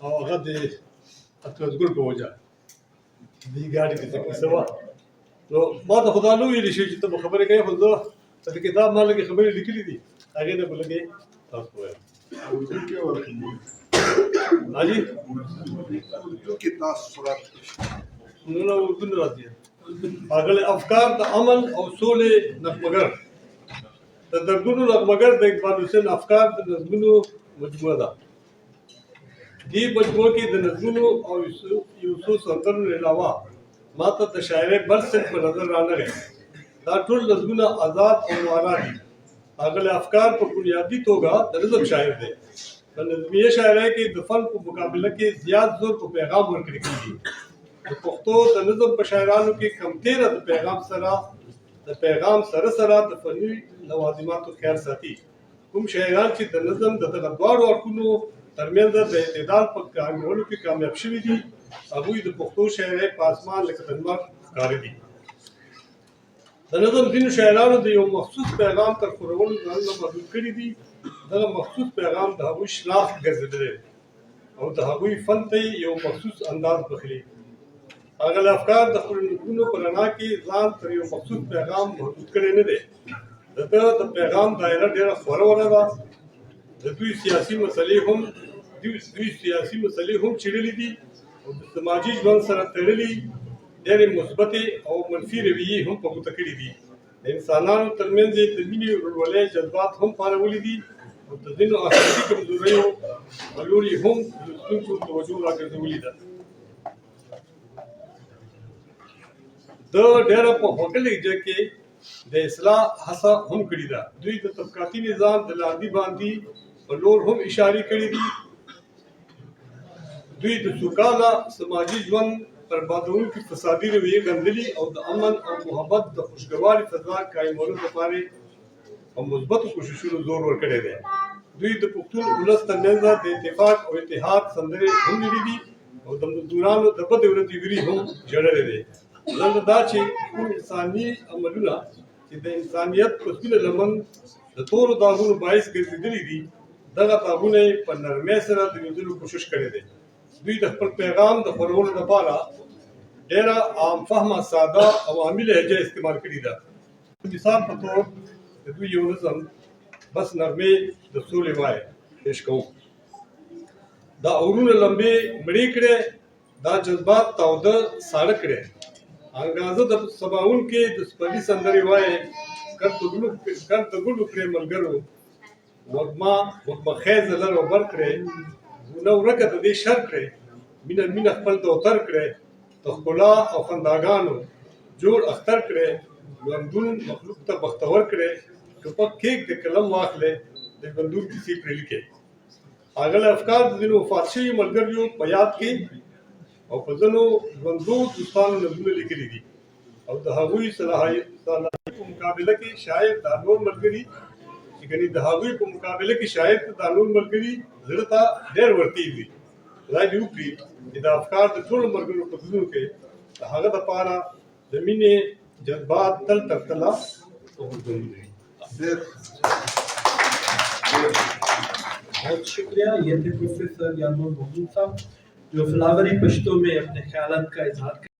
او هغه د اتلسګل په وجه دې ګاډي کې څه کیسه وه نو ما ته خو دا نه ویلي شي چې ته به خبرې کوې خو زه د کتاب ما لږې خبرې لیکلي دي هغې نه به لږې تاسو ووایم حاجي اردو کې تاسو سورت نو نه اردو نه راځي ښاغلی افکار د امن او سولې نغمهګر د دردونو نغمهګر د اقبال حسین افکار د نظمونو مجموعه ده دې مجموعه کې د نظمونو او یو څو سندرو نه علاوه ما ته د شاعرۍ بل صنف په نظر رانغی دا ټول نظمونه آزاد او معنا دي ښاغلی افکار په بنیادي توګه د نظم شاعر دی په نظمیه شاعرۍ کې د فن په مقابله کې زیات زور په پیغام ورکړل کېږي د پښتو د نظم په شاعرانو کې کمتیره د پیغام سره د فني لوازماتو خیال ساتي کوم شاعران چې د نظم د دغه دواړو اړخونو ترمنځ د اعتدال په کارولو کې کامیاب شوي دي هغوی د پښتو شاعرۍ په اسمان لکه د لمر ښکاره دي د نظم ځینو شاعرانو د یو مخصوص پیغام تر خورولو ځانونه محدود کړي دي دغه مخصوص پیغام د هغوی شناخت ګرځېدلی او د هغوی فن ته یو مخصوص انداز بخلي ښاغلی افکار د خپلو نظمونو په رڼا کې ځان تر یو مخصوص پیغام محدود کړی نه دی د ده د پیغام دایره ډېره خوروله ده د دوی سیاسي مسلې هم څېړلې دي او د سماجي ژوند سره تړلي ډېرې مثبتې او منفي رویې هم په ګوته کړي دي د انسانانو ترمنځ یې د مینې ورورولۍ جذبات هم پارولي دي او د ځینو اخلاقي کمزوریو په لور یې هم لوستونکو توجه راګرځولې ده د ډېره په هوټل لهجه کې د اصلاح هڅه هم کړې ده دوی د طبقاتي نظام د لاندې باندې په لور هم اشارې کړې دي دوی د سوکاله سماجي ژوند بربادوونکي فسادي رویې ګندلي او د امن او محبت د خوشګواري فضا قایمولو لپاره په مثبتو کوششونو زور ورکړی دی دوی د پښتون ولس ترمنځ د اتفاق او اتحاد سندرې هم ویلي دي او د مزدورانو د بدې ورځې ویري هم ژړلی دی زنده دا چې کوم انساني عملونه چې د انسانیت په سپینه لمن د تورو داغونو باعث ګرځېدلي دي دغه داغونه یې په نرمۍ سره د وینځلو کوشش کړی دی دوی د خپل پیغام د خپرولو لپاره ډېره عام فهمه ساده او عامي لهجه استعمال کړې ده مثال په توګه د دوی یو نظم بس نغمې د سولې وایي پیش کوم دا اورونه لمبې مړې کړې دا جذبات تاوده ساړه کړې انګازه د سباون کې د سپلي سندرې وایي کر د ګلو کړې ملګرو وږمه خیزه لر او بر کړې نو ورکه د دې شر کړې مینه خپل دوتر کړې د ښکلا او خنداګانو جوړ اختر کړې ژوندون مخلوق ته بختور کړې ټوپک کیک د قلم واخلې د ژوندون کیسې پرې لیکې ښاغلی افکار د ځینو وفات شوي ملګریو په یاد کې او په ځینو ژوندو دوستانو نظمونه لیکلي دي او د هغوی صلاحیت په مقابله کې شاید دا نور ملګري چې ګنې د هغوی په مقابله کې شاید دا نور ملګري زړه ته ډېر ورتېږي وي خدای دې وکړي چې د افکار د ټولو ملګرو په زړونو کې د هغه دپاره د مینې جذبات تل تر تله बहुत शुक्रिया ये थे प्रोफेसर यानुर महमूद साहब जो फ्लावरी पश्तो में अपने ख्यालात का इजहार